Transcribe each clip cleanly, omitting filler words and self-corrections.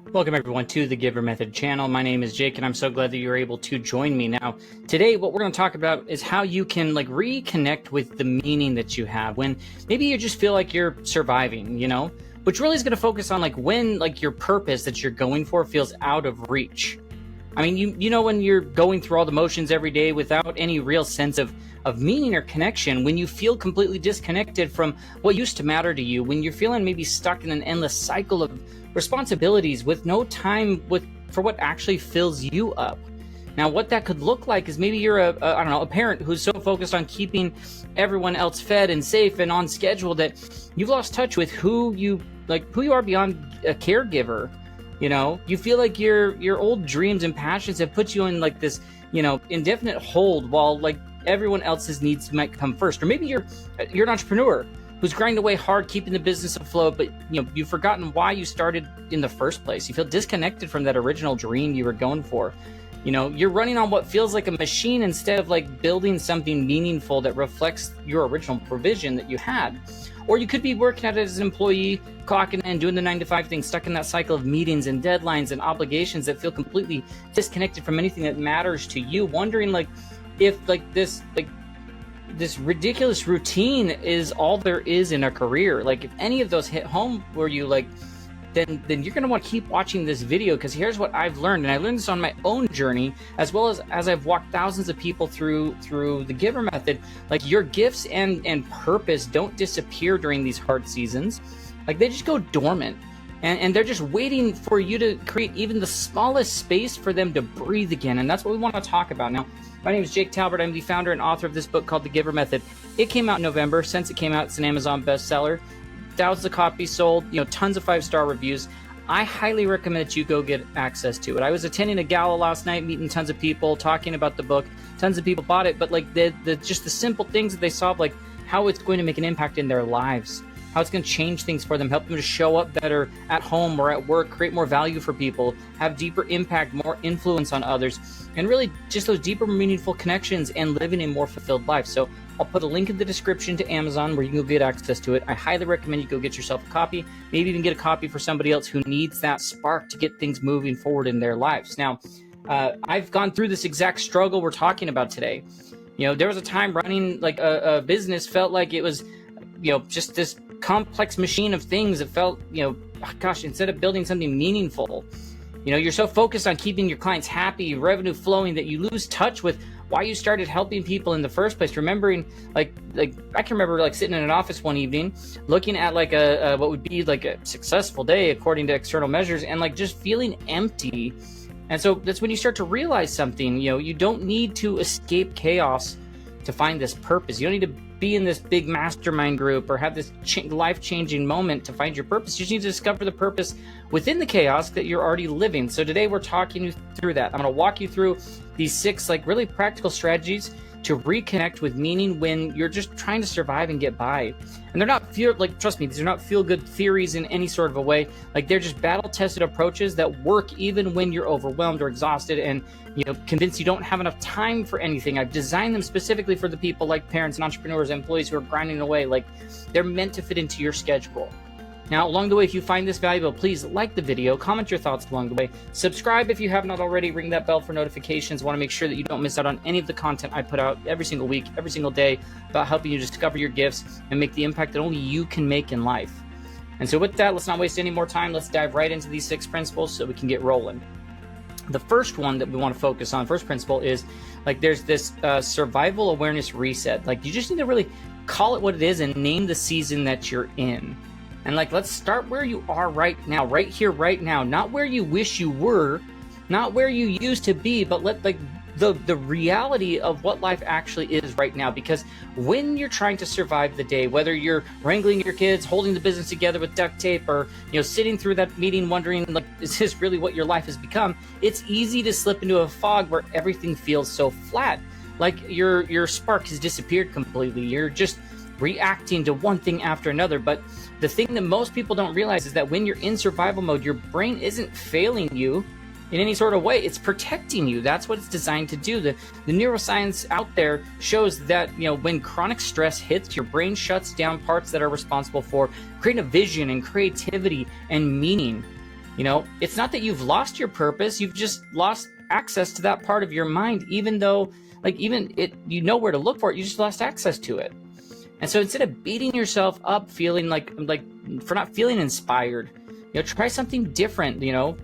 Welcome everyone to the Giver Method channel. My name is Jake and I'm so glad that you're able to join me. Now, today what we're going to talk about is how you can reconnect with the meaning that you have when maybe you just feel like you're surviving, which really is going to focus on when your purpose that you're going for feels out of reach. I mean, you know when you're going through all the motions every day without any real sense of meaning or connection, when you feel completely disconnected from what used to matter to you, when you're feeling maybe stuck in an endless cycle of responsibilities with no time for what actually fills you up. Now, what that could look like is maybe you're a parent who's so focused on keeping everyone else fed and safe and on schedule that you've lost touch with who you are beyond a caregiver. You feel like your old dreams and passions have put you in this, indefinite hold while everyone else's needs might come first. Or maybe you're an entrepreneur who's grinding away hard, keeping the business afloat, but you've forgotten why you started in the first place. You feel disconnected from that original dream you were going for. You're running on what feels like a machine instead of building something meaningful that reflects your original provision that you had. Or you could be working at it as an employee, clocking in, doing the 9-to-5 thing, stuck in that cycle of meetings and deadlines and obligations that feel completely disconnected from anything that matters to you, wondering if this ridiculous routine is all there is in a career. If any of those hit home where you then you're going to want to keep watching this video, because here's what I've learned, and I learned this on my own journey as well as I've walked thousands of people through the Giver Method. Your gifts and purpose don't disappear during these hard seasons. They just go dormant, and they're just waiting for you to create even the smallest space for them to breathe again. And that's what we want to talk about now. My name is Jake Talbert. I'm the founder and author of this book called The Giver Method. It came out in November. Since it came out, it's an Amazon bestseller. Thousands of copies sold, tons of 5-star reviews. I highly recommend that you go get access to it. I was attending a gala last night, meeting tons of people, talking about the book. Tons of people bought it, but just the simple things that they saw of how it's going to make an impact in their lives, how it's going to change things for them, help them to show up better at home or at work, create more value for people, have deeper impact, more influence on others, and really just those deeper, meaningful connections and living a more fulfilled life. So I'll put a link in the description to Amazon where you can go get access to it. I highly recommend you go get yourself a copy, maybe even get a copy for somebody else who needs that spark to get things moving forward in their lives. Now, I've gone through this exact struggle we're talking about today. There was a time running a business felt like it was, just this complex machine of things that felt, instead of building something meaningful, you're so focused on keeping your clients happy, revenue flowing, that you lose touch with why you started helping people in the first place. Remembering, I can remember sitting in an office one evening, looking at what would be a successful day according to external measures, and just feeling empty. And so that's when you start to realize something. You don't need to escape chaos to find this purpose. You don't need to be in this big mastermind group or have this life-changing moment to find your purpose. You just need to discover the purpose within the chaos that you're already living. So today we're talking you through that. I'm going to walk you through these 6 really practical strategies to reconnect with meaning when you're just trying to survive and get by. And they're not trust me, these are not feel-good theories in any sort of a way. They're just battle-tested approaches that work even when you're overwhelmed or exhausted and convinced you don't have enough time for anything. I've designed them specifically for the people like parents and entrepreneurs, employees who are grinding away. They're meant to fit into your schedule. Now, along the way, if you find this valuable, please like the video, comment your thoughts along the way, subscribe if you have not already, ring that bell for notifications. Want to make sure that you don't miss out on any of the content I put out every single week, every single day, about helping you discover your gifts and make the impact that only you can make in life. And so with that, let's not waste any more time. Let's dive right into these 6 principles so we can get rolling. The first one that we want to focus on, first principle, is there's this survival awareness reset. You just need to really call it what it is and name the season that you're in. And let's start where you are right now, right here, right now, not where you wish you were, not where you used to be, but let the reality of what life actually is right now. Because when you're trying to survive the day, whether you're wrangling your kids, holding the business together with duct tape, or sitting through that meeting wondering is this really what your life has become, it's easy to slip into a fog where everything feels so flat, your spark has disappeared completely. You're just reacting to one thing after another. But the thing that most people don't realize is that when you're in survival mode, your brain isn't failing you in any sort of way. It's protecting you. That's what it's designed to do. The neuroscience out there shows that when chronic stress hits, your brain shuts down parts that are responsible for creating a vision and creativity and meaning. You know, it's not that you've lost your purpose, you've just lost access to that part of your mind, even though, like, even it, you know where to look for it, you just lost access to it. And so instead of beating yourself up, feeling like for not feeling inspired, you know, try something different, you know.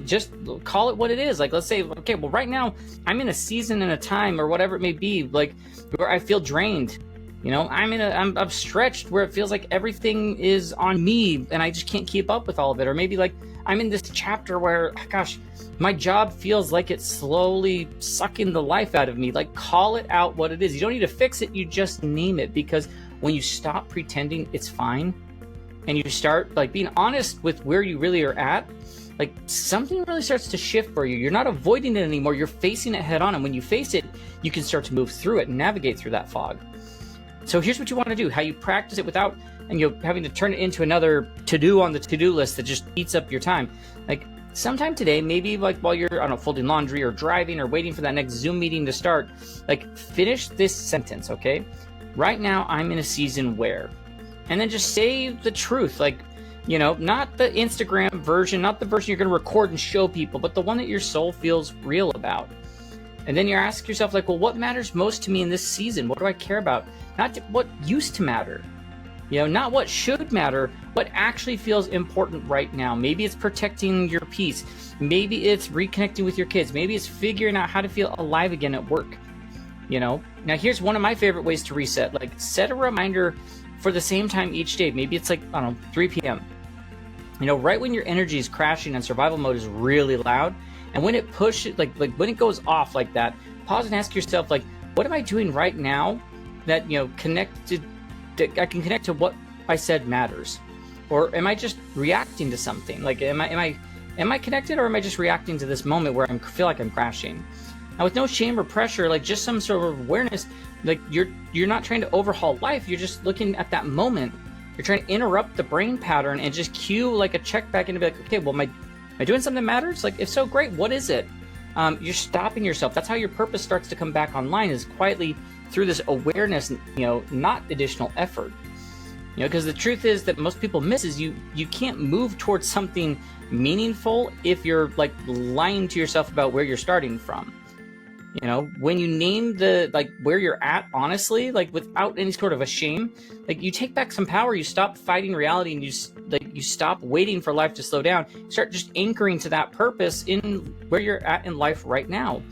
Just call it what it is. Like, let's say, okay, well, right now I'm in a season and a time or whatever it may be, like, where I feel drained. You know, I'm stretched where it feels like everything is on me and I just can't keep up with all of it. Or maybe like I'm in this chapter where, gosh, my job feels like it's slowly sucking the life out of me. Like, call it out what it is. You don't need to fix it. You just name it, because when you stop pretending it's fine and you start like being honest with where you really are at, like, something really starts to shift for you. You're not avoiding it anymore. You're facing it head on. And when you face it, you can start to move through it and navigate through that fog. So here's what you want to do, how you practice it without, and you're having to turn it into another to-do on the to-do list that just eats up your time. Like, sometime today, maybe like while you're, I don't know, folding laundry or driving or waiting for that next Zoom meeting to start, like, finish this sentence, okay? Right now, I'm in a season where, and then just say the truth, like, you know, not the Instagram version, not the version you're going to record and show people, but the one that your soul feels real about. And then you ask yourself, like, well, what matters most to me in this season? What do I care about? Not what used to matter, you know, not what should matter, what actually feels important right now. Maybe it's protecting your peace. Maybe it's reconnecting with your kids. Maybe it's figuring out how to feel alive again at work, you know. Now, here's one of my favorite ways to reset. Like, set a reminder for the same time each day. Maybe it's like, I don't know, 3 p.m. You know, right when your energy is crashing and survival mode is really loud, and when it pushes, like when it goes off like that, pause and ask yourself, like, what am I doing right now that, you know, I can connect to what I said matters? Or am I just reacting to something? Like, am I connected, or am I just reacting to this moment where I feel like I'm crashing? Now, with no shame or pressure, like, just some sort of awareness, like, you're not trying to overhaul life. You're just looking at that moment. You're trying to interrupt the brain pattern and just cue like a check back in to be like, okay, well, am I doing something that matters? Like, if so, great. What is it? You're stopping yourself. That's how your purpose starts to come back online, is quietly through this awareness, you know, not additional effort. You know, because the truth is that most people miss is you can't move towards something meaningful if you're like lying to yourself about where you're starting from. You know, when you name the, like, where you're at, honestly, like, without any sort of a shame, like, you take back some power. You stop fighting reality, and you stop waiting for life to slow down. You start just anchoring to that purpose in where you're at in life right now.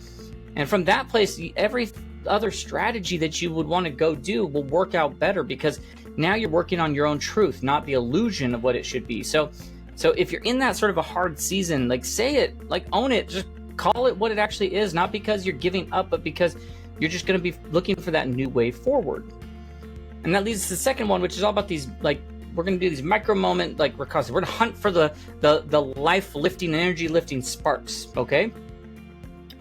And from that place, every other strategy that you would want to go do will work out better, because now you're working on your own truth, not the illusion of what it should be. So if you're in that sort of a hard season, like, say it, like, own it, just call it what it actually is, not because you're giving up, but because you're just going to be looking for that new way forward. And that leads to the second one, which is all about these, like, we're going to do these micro moment, like, recovery. We're going to hunt for the life lifting, energy lifting sparks. Okay,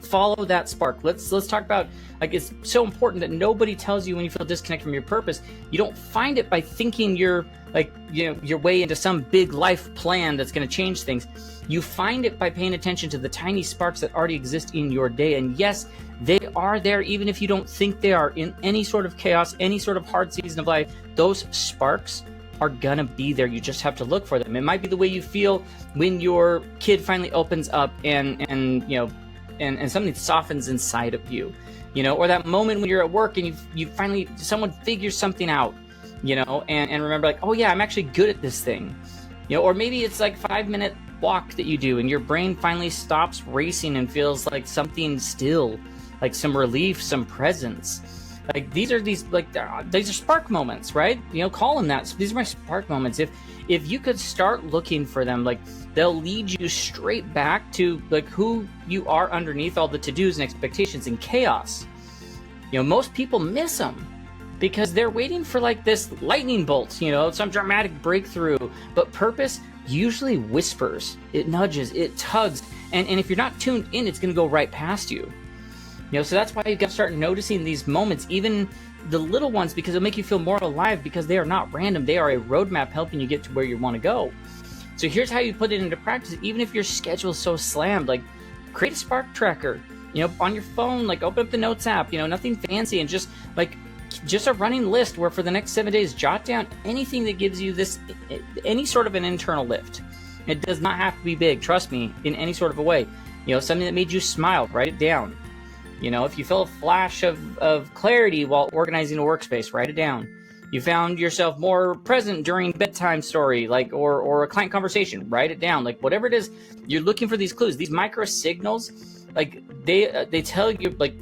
follow that spark. Let's talk about, like, it's so important that nobody tells you when you feel disconnected from your purpose. You don't find it by thinking you're, like, you know, your way into some big life plan that's going to change things. You find it by paying attention to the tiny sparks that already exist in your day. And yes, they are there, even if you don't think they are. In any sort of chaos, any sort of hard season of life, those sparks are gonna be there. You just have to look for them. It might be the way you feel when your kid finally opens up and you know, and something softens inside of you, you know, or that moment when you're at work and you finally, someone figures something out, you know, and remember, like, oh yeah, I'm actually good at this thing, you know. Or maybe it's like 5-minute walk that you do and your brain finally stops racing and feels like something still, like some relief, some presence. Like, these are spark moments, right? You know, call them that. These are my spark moments. If you could start looking for them, like, they'll lead you straight back to, like, who you are underneath all the to-dos and expectations and chaos. You know, most people miss them because they're waiting for, like, this lightning bolt, you know, some dramatic breakthrough. But purpose usually whispers, it nudges, it tugs, and if you're not tuned in, it's going to go right past you. You know, so that's why you got to start noticing these moments, even the little ones, because it'll make you feel more alive, because they are not random. They are a roadmap helping you get to where you want to go. So here's how you put it into practice. Even if your schedule is so slammed, like, create a spark tracker, you know, on your phone, like, open up the notes app, you know, nothing fancy, and just a running list where for the next 7 days, jot down anything that gives you this, any sort of an internal lift. It does not have to be big, trust me, in any sort of a way. You know, something that made you smile, write it down. You know, if you felt a flash of clarity while organizing a workspace, write it down. You found yourself more present during bedtime story, like, or a client conversation, write it down. Like, whatever it is, you're looking for these clues, these micro signals, like they tell you, like,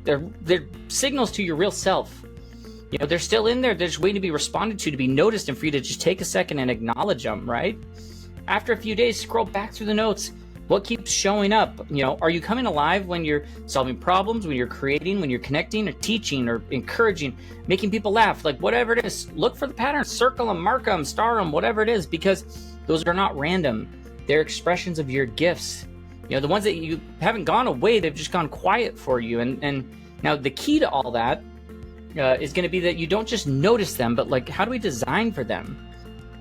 they're signals to your real self. You know, they're still in there. They're just waiting to be responded to be noticed, and for you to just take a second and acknowledge them, right? After a few days, scroll back through the notes. What keeps showing up? You know, are you coming alive when you're solving problems, when you're creating, when you're connecting or teaching or encouraging, making people laugh? Like, whatever it is, look for the patterns, circle them, mark them, star them, whatever it is, because those are not random. They're expressions of your gifts. You know, the ones that you haven't gone away, they've just gone quiet for you. And now the key to all that is going to be that you don't just notice them, but like, how do we design for them?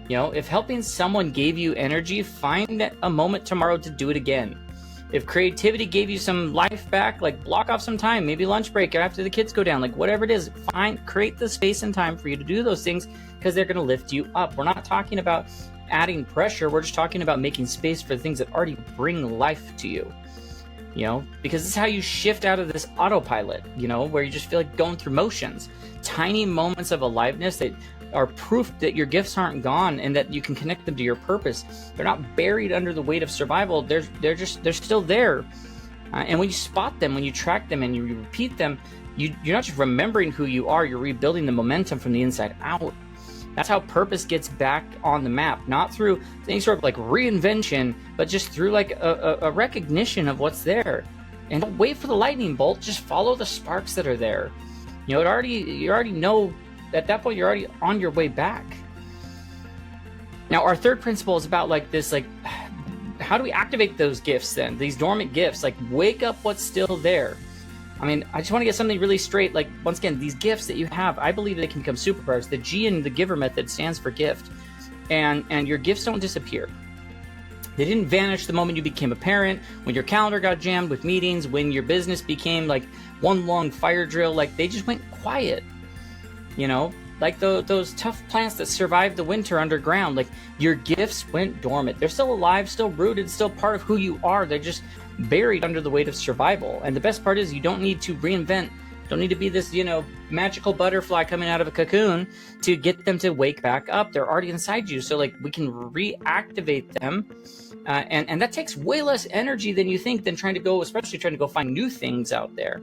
You know, if helping someone gave you energy, find a moment tomorrow to do it again. If creativity gave you some life back, like, block off some time, maybe lunch break or after the kids go down, like, whatever it is, create the space and time for you to do those things, because they're going to lift you up. We're not talking about adding pressure. We're just talking about making space for the things that already bring life to you. You know, because this is how you shift out of this autopilot, you know, where you just feel like going through motions. Tiny moments of aliveness that are proof that your gifts aren't gone and that you can connect them to your purpose. They're not buried under the weight of survival. They're still there. And when you spot them, when you track them and you repeat them, you're not just remembering who you are, you're rebuilding the momentum from the inside out. That's how purpose gets back on the map, not through any sort of like reinvention, but just through like a recognition of what's there. And don't wait for the lightning bolt, just follow the sparks that are there. You know, you already know at that point, you're already on your way back. Now, our third principle is about like this, like, how do we activate those gifts then? These dormant gifts, like, wake up what's still there. I mean, I just want to get something really straight. Like, once again, these gifts that you have, I believe they can become superpowers. The G in the GIVER method stands for gift. And your gifts don't disappear. They didn't vanish the moment you became a parent, when your calendar got jammed with meetings, when your business became like one long fire drill. Like, they just went quiet. You know, like those tough plants that survived the winter underground. Like, your gifts went dormant. They're still alive, still rooted, still part of who you are. They're just buried under the weight of survival. And the best part is, you don't need to reinvent. Don't need to be this, you know, magical butterfly coming out of a cocoon to get them to wake back up. They're already inside you. So like, we can reactivate them. And that takes way less energy than you think, than especially trying to go find new things out there.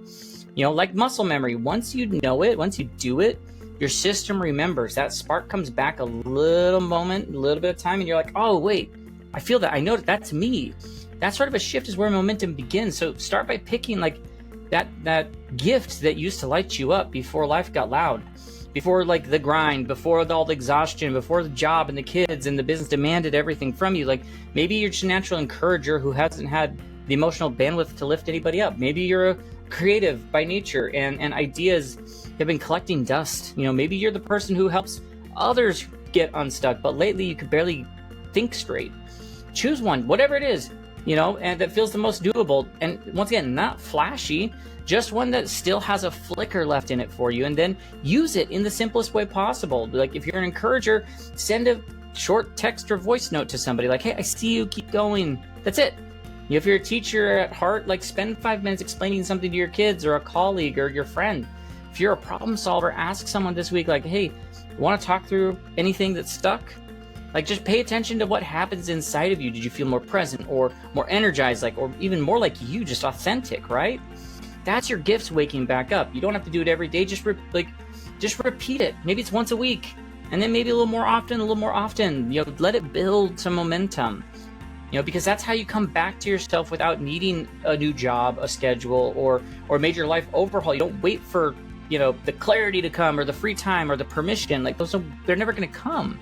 You know, like muscle memory. Once you know it, once you do it, your system remembers. That spark comes back a little moment, a little bit of time, and you're like, oh, wait, I feel that. I know that's me. That sort of a shift is where momentum begins. So start by picking like that gift that used to light you up before life got loud, before like the grind, before all the exhaustion, before the job and the kids and the business demanded everything from you. Like, maybe you're just a natural encourager who hasn't had the emotional bandwidth to lift anybody up. Maybe you're a creative by nature and ideas have been collecting dust. You know, maybe you're the person who helps others get unstuck, but lately you could barely think straight. Choose one, whatever it is, you know, and that feels the most doable. And once again, not flashy, just one that still has a flicker left in it for you, and then use it in the simplest way possible. Like, if you're an encourager, send a short text or voice note to somebody like, hey, I see you, keep going. That's it. If you're a teacher at heart, like, spend 5 minutes explaining something to your kids or a colleague or your friend. If you're a problem solver, ask someone this week, like, hey, want to talk through anything that's stuck? Like, just pay attention to what happens inside of you. Did you feel more present or more energized, like, or even more like you, just authentic, right? That's your gifts waking back up. You don't have to do it every day. Just repeat it. Maybe it's once a week, and then maybe a little more often. You know, let it build some momentum. You know, because that's how you come back to yourself without needing a new job, a schedule, or major life overhaul. You don't wait for, you know, the clarity to come or the free time or the permission. Like, they're never going to come.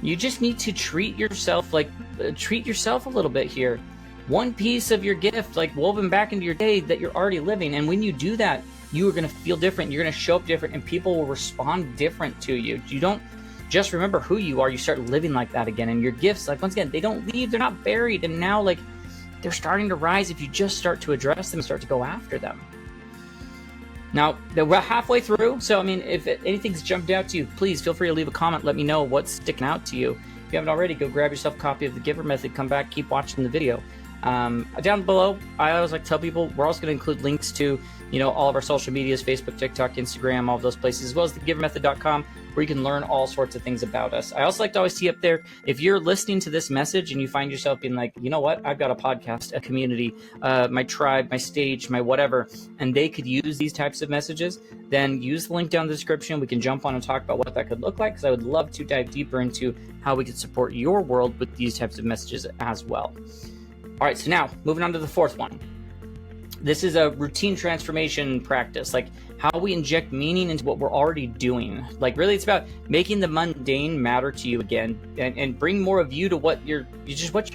You just need to treat yourself a little bit here. One piece of your gift, like, woven back into your day that you're already living. And when you do that, you are going to feel different. You're going to show up different, and people will respond different to you. You don't just remember who you are. You start living like that again. And your gifts, like, once again, they don't leave. They're not buried. And now, like, they're starting to rise if you just start to address them and start to go after them. Now, we're halfway through, so I mean, if anything's jumped out to you, please feel free to leave a comment. Let me know what's sticking out to you. If you haven't already, go grab yourself a copy of the Giver Method, come back, keep watching the video. Down below, I always like to tell people, we're also going to include links to, all of our social medias, Facebook, TikTok, Instagram, all of those places, as well as the givermethod.com, where you can learn all sorts of things about us. I also like to always tee up there, if you're listening to this message and you find yourself being like, you know what, I've got a podcast, a community, my tribe, my stage, my whatever, and they could use these types of messages, then use the link down in the description. We can jump on and talk about what that could look like, because I would love to dive deeper into how we could support your world with these types of messages as well. All right, so now moving on to the fourth one. This is a routine transformation practice, like how we inject meaning into what we're already doing. Like really, it's about making the mundane matter to you again, and bring more of you to what you're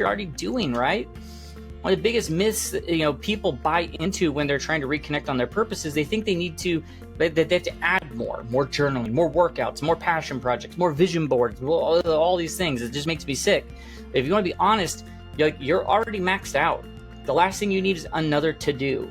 already doing, right? One of the biggest myths that, people buy into when they're trying to reconnect on their purposes, they think they have to add more journaling, more workouts, more passion projects, more vision boards, all these things. It just makes me sick. If you want to be honest, you're already maxed out. The last thing you need is another to-do.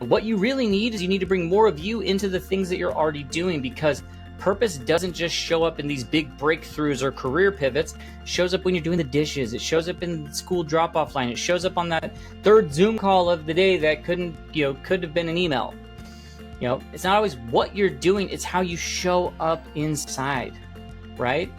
What you really need is you need to bring more of you into the things that you're already doing, because purpose doesn't just show up in these big breakthroughs or career pivots. It shows up when you're doing the dishes. It shows up in the school drop-off line. It shows up on that third Zoom call of the day that could have been an email. It's not always what you're doing, it's how you show up inside, right?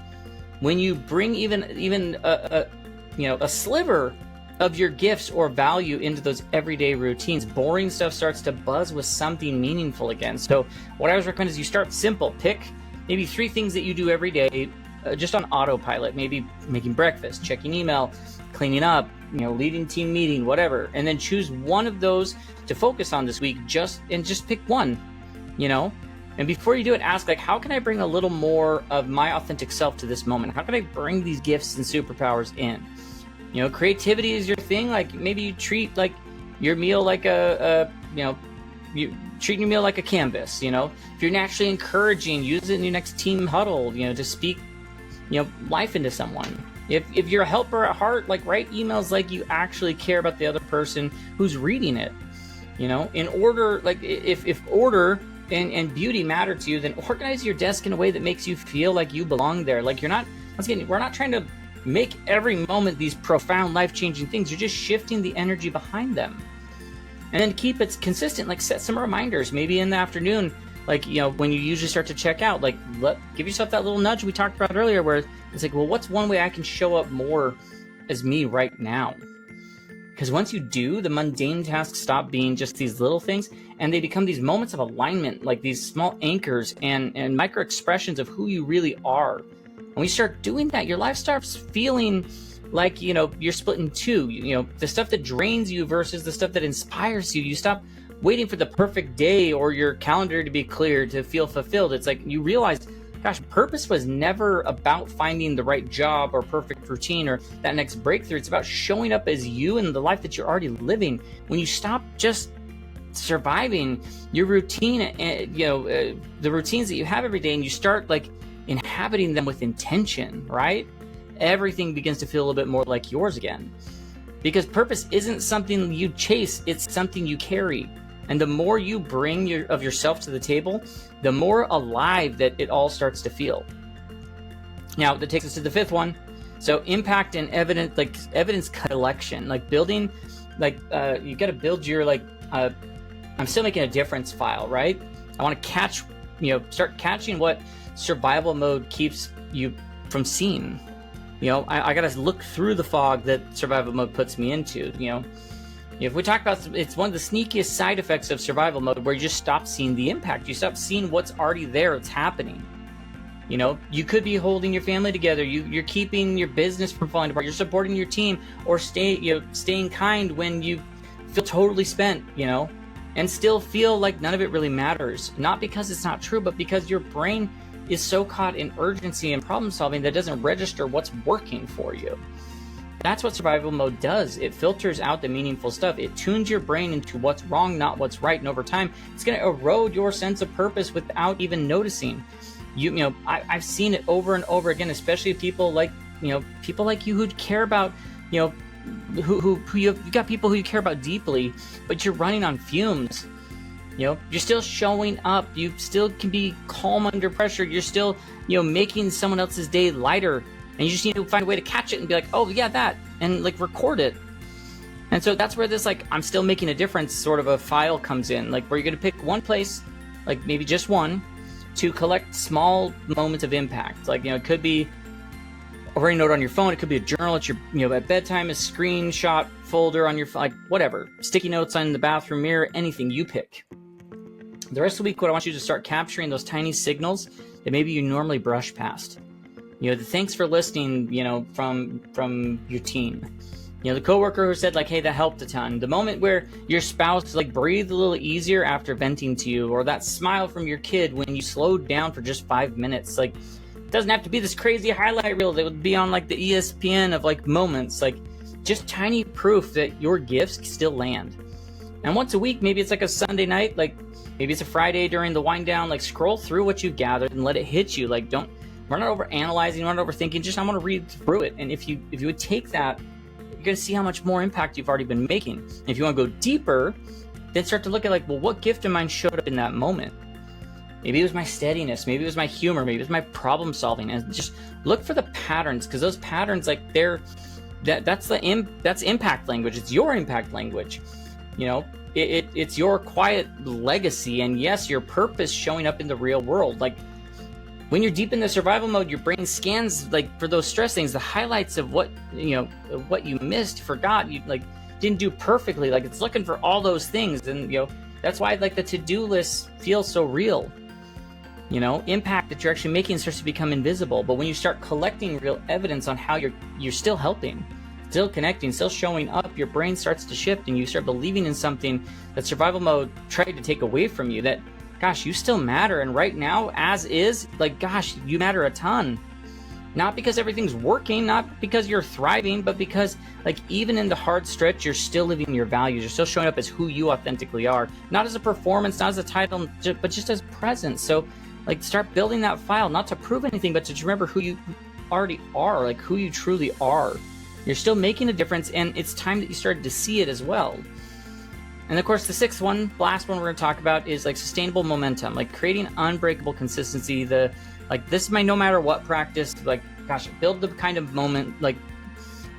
When you bring even a sliver of your gifts or value into those everyday routines, boring stuff starts to buzz with something meaningful again. So what I always recommend is you start simple. Pick maybe 3 things that you do every day, just on autopilot, maybe making breakfast, checking email, cleaning up, leading team meeting, whatever. And then choose one of those to focus on this week, just pick one, And before you do it, ask, how can I bring a little more of my authentic self to this moment? How can I bring these gifts and superpowers in? Creativity is your thing. Maybe you treat your meal like you treat your meal like a canvas. If you're naturally encouraging, use it in your next team huddle. To speak, life into someone. If you're a helper at heart, write emails like you actually care about the other person who's reading it. In order, if order and beauty matter to you, then organize your desk in a way that makes you feel like you belong there. You're not. Once again, we're not trying to make every moment these profound, life-changing things. You're just shifting the energy behind them. And then keep it consistent, set some reminders, maybe in the afternoon, when you usually start to check out, give yourself that little nudge we talked about earlier, where it's well, what's one way I can show up more as me right now? Because once you do, the mundane tasks stop being just these little things, and they become these moments of alignment, these small anchors and micro expressions of who you really are. When you start doing that, your life starts feeling like, you're split in two. The stuff that drains you versus the stuff that inspires you. You stop waiting for the perfect day or your calendar to be clear to feel fulfilled. It's you realize, gosh, purpose was never about finding the right job or perfect routine or that next breakthrough. It's about showing up as you in the life that you're already living. When you stop just surviving your routine, the routines that you have every day, and you start inhabiting them with intention, right? Everything begins to feel a little bit more like yours again. Because purpose isn't something you chase, it's something you carry. And the more you bring of yourself to the table, the more alive that it all starts to feel. Now, that takes us to the 5th one. So impact and evidence collection, building, you got to build your, I'm still making a difference file, right? I want to start catching what survival mode keeps you from seeing. I gotta look through the fog that survival mode puts me into. If we talk about, it's one of the sneakiest side effects of survival mode, where you just stop seeing the impact. You stop seeing what's already there, it's happening. You could be holding your family together. You're keeping your business from falling apart. You're supporting your team, or staying kind when you feel totally spent. And still feel like none of it really matters. Not because it's not true, but because your brain is so caught in urgency and problem solving that doesn't register what's working for you. That's what survival mode does. It filters out the meaningful stuff. It tunes your brain into what's wrong, not what's right. And over time, it's going to erode your sense of purpose without even noticing. I've seen it over and over again, especially people like you who care about, who you've got people who you care about deeply, but you're running on fumes. You're still showing up. You still can be calm under pressure. You're still, making someone else's day lighter, and you just need to find a way to catch it and be like, oh yeah, that, and like record it. And so that's where this, like, I'm still making a difference sort of a file comes in, like where you're going to pick one place, like maybe just one, to collect small moments of impact. Like, it could be a writing note on your phone, it could be a journal at your, at bedtime, a screenshot folder on your phone, like whatever, sticky notes on the bathroom mirror, anything you pick. The rest of the week, what I want you to start capturing those tiny signals that maybe you normally brush past. The thanks for listening, from your team. The coworker who said, like, hey, that helped a ton. The moment where your spouse, like, breathed a little easier after venting to you, or that smile from your kid when you slowed down for just 5 minutes. Like, it doesn't have to be this crazy highlight reel that would be on, like, the ESPN of, like, moments. Like, just tiny proof that your gifts still land. And once a week, maybe it's like a Sunday night, like, maybe it's a Friday during the wind down, like, scroll through what you gathered and let it hit you. Like, we're not over analyzing, we're not overthinking, just I want to read through it. And if you would take that, you're going to see how much more impact you've already been making. And if you want to go deeper, then start to look at, like, well, what gift of mine showed up in that moment? Maybe it was my steadiness, maybe it was my humor, maybe it was my problem solving. And just look for the patterns, because those patterns, like, that's impact language. It's your impact language. It's your quiet legacy, and yes, your purpose showing up in the real world. Like, when you're deep in the survival mode, your brain scans, like, for those stress things, the highlights of what you missed, forgot, you, like, didn't do perfectly. Like, it's looking for all those things. And that's why, like, the to-do list feels so real. Impact that you're actually making starts to become invisible. But when you start collecting real evidence on how you're still helping, still connecting, still showing up, your brain starts to shift, and you start believing in something that survival mode tried to take away from you, that, gosh, you still matter. And right now, as is, like, gosh, you matter a ton. Not because everything's working, not because you're thriving, but because, like, even in the hard stretch, you're still living your values. You're still showing up as who you authentically are. Not as a performance, not as a title, but just as presence. So, like, start building that file, not to prove anything, but to remember who you already are, like, who you truly are. You're still making a difference, and it's time that you started to see it as well. And of course, the sixth one, last one we're going to talk about, is, like, sustainable momentum, like creating unbreakable consistency. This is my no matter what practice. Like, gosh, build the kind of momentum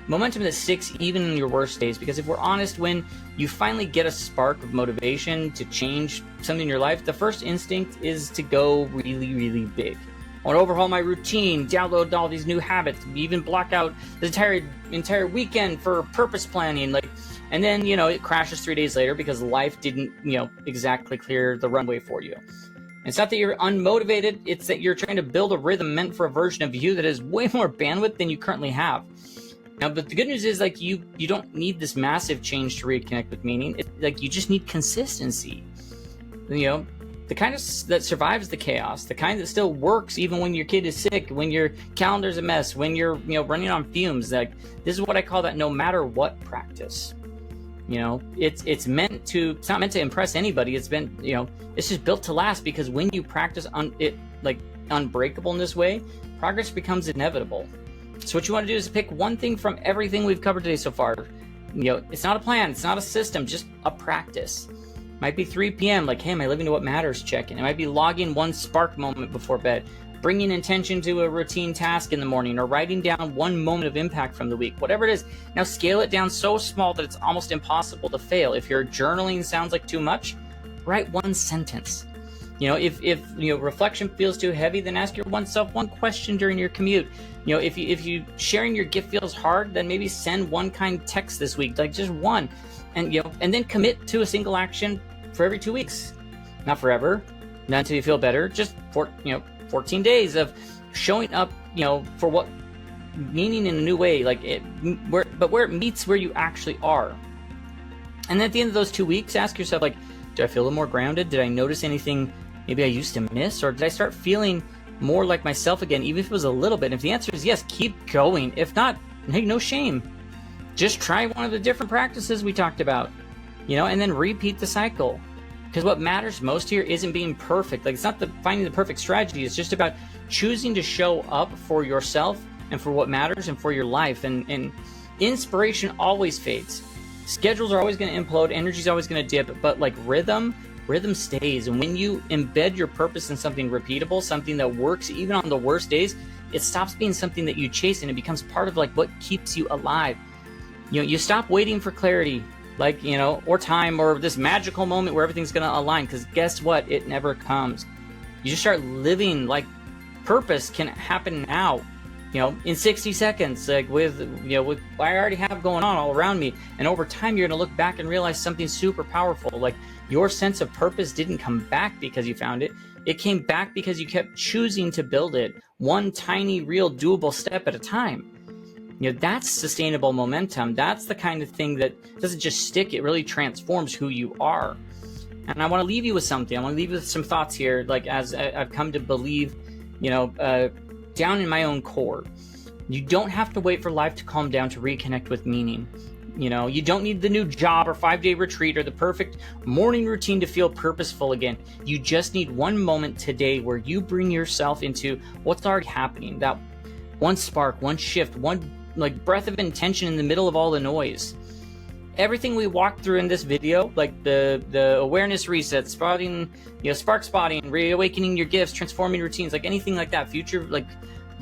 that sticks even in your worst days. Because if we're honest, when you finally get a spark of motivation to change something in your life, the first instinct is to go really, really big. I want to overhaul my routine, download all these new habits, even block out the entire weekend for purpose planning, like. And then, it crashes 3 days later because life didn't, exactly clear the runway for you. And it's not that you're unmotivated, it's that you're trying to build a rhythm meant for a version of you that has way more bandwidth than you currently have. Now, but the good news is, like, you don't need this massive change to reconnect with meaning. It's like, you just need consistency. The kind that survives the chaos, the kind that still works even when your kid is sick, when your calendar's a mess, when you're, running on fumes. Like, this is what I call that no matter what practice. It's not meant to impress anybody. It's just built to last, because when you practice unbreakable in this way, progress becomes inevitable. So what you want to do is pick one thing from everything we've covered today so far. It's not a plan, it's not a system, just a practice. It might be 3 p.m. like, hey, am I living to what matters? Check-in. It might be logging one spark moment before bed, bringing intention to a routine task in the morning, or writing down one moment of impact from the week, whatever it is. Now scale it down so small that it's almost impossible to fail. If your journaling sounds like too much, write one sentence. If reflection feels too heavy, then ask yourself one question during your commute. If you sharing your gift feels hard, then maybe send one kind text this week, like just one, and then commit to a single action for every 2 weeks, not forever, not until you feel better. Just 14 days of showing up, for what meaning in a new way, where it meets where you actually are. And then at the end of those 2 weeks, ask yourself, like, did I feel a little more grounded? Did I notice anything maybe I used to miss? Or did I start feeling more like myself again, even if it was a little bit? And if the answer is yes, keep going. If not, hey, no shame. Just try one of the different practices we talked about, and then repeat the cycle. Because what matters most here isn't being perfect. Like, it's not finding the perfect strategy. It's just about choosing to show up for yourself and for what matters and for your life. And inspiration always fades. Schedules are always going to implode. Energy's always going to dip. But, like, rhythm stays. And when you embed your purpose in something repeatable, something that works even on the worst days, it stops being something that you chase, and it becomes part of like what keeps you alive. You know, you stop waiting for clarity, like, you know, or time, or this magical moment where everything's going to align, because guess what? It never comes. You just start living like purpose can happen now, you know, in 60 seconds, like with, you know, with what I already have going on all around me. And over time, you're going to look back and realize something super powerful. Like, your sense of purpose didn't come back because you found it. It came back because you kept choosing to build it one tiny, real, doable step at a time. You know, that's sustainable momentum. That's the kind of thing that doesn't just stick, it really transforms who you are. And I want to leave you with something. I want to leave you with some thoughts here, like, as I've come to believe, you know, down in my own core. You don't have to wait for life to calm down to reconnect with meaning. You know, you don't need the new job or 5-day retreat or the perfect morning routine to feel purposeful again. You just need one moment today where you bring yourself into what's already happening. That one spark, one shift, one like breath of intention in the middle of all the noise. Everything we walked through in this video, like the awareness reset, spotting, you know, spark spotting, reawakening your gifts, transforming routines, like anything like that, future, like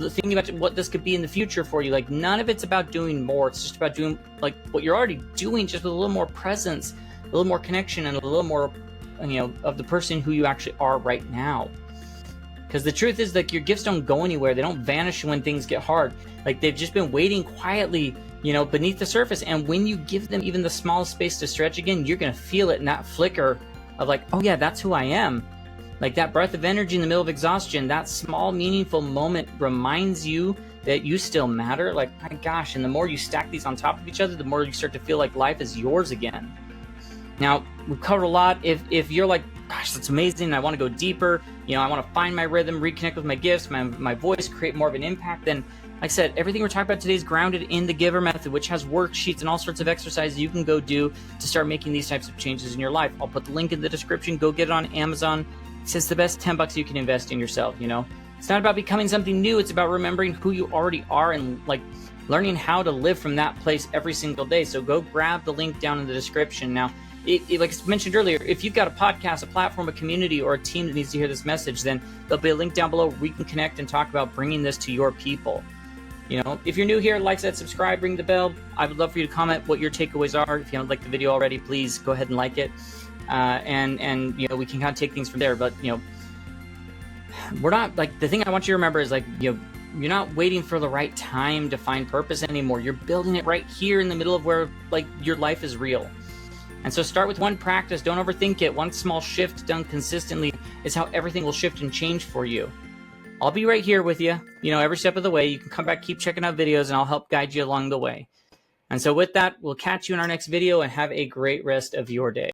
thinking about what this could be in the future for you, like none of it's about doing more. It's just about doing like what you're already doing, just with a little more presence, a little more connection, and a little more, you know, of the person who you actually are right now. Because the truth is, like, your gifts don't go anywhere. They don't vanish when things get hard. Like, they've just been waiting quietly, you know, beneath the surface. And when you give them even the smallest space to stretch again, you're going to feel it in that flicker of like, oh yeah, that's who I am. Like that breath of energy in the middle of exhaustion, that small meaningful moment reminds you that you still matter. Like, my gosh, and the more you stack these on top of each other, the more you start to feel like life is yours again. Now, we've covered a lot. If you're like, gosh, that's amazing, I want to go deeper, you know, I want to find my rhythm, reconnect with my gifts, my voice, create more of an impact, then, like I said, everything we're talking about today is grounded in the GIVER method, which has worksheets and all sorts of exercises you can go do to start making these types of changes in your life. I'll put the link in the description. Go get it on Amazon. It's the best $10 you can invest in yourself, you know? It's not about becoming something new. It's about remembering who you already are and, like, learning how to live from that place every single day. So go grab the link down in the description. Now, like I mentioned earlier, if you've got a podcast, a platform, a community, or a team that needs to hear this message, then there'll be a link down below where we can connect and talk about bringing this to your people. You know, if you're new here, like that, subscribe, ring the bell. I would love for you to comment what your takeaways are. If you haven't liked the video already, please go ahead and like it. And you know, we can kind of take things from there. But, you know, we're not, like, the thing I want you to remember is, like, you know, you're not waiting for the right time to find purpose anymore. You're building it right here in the middle of where, like, your life is real. And so start with one practice. Don't overthink it. One small shift done consistently is how everything will shift and change for you. I'll be right here with you, you know, every step of the way. You can come back, keep checking out videos, and I'll help guide you along the way. And so with that, we'll catch you in our next video, and have a great rest of your day.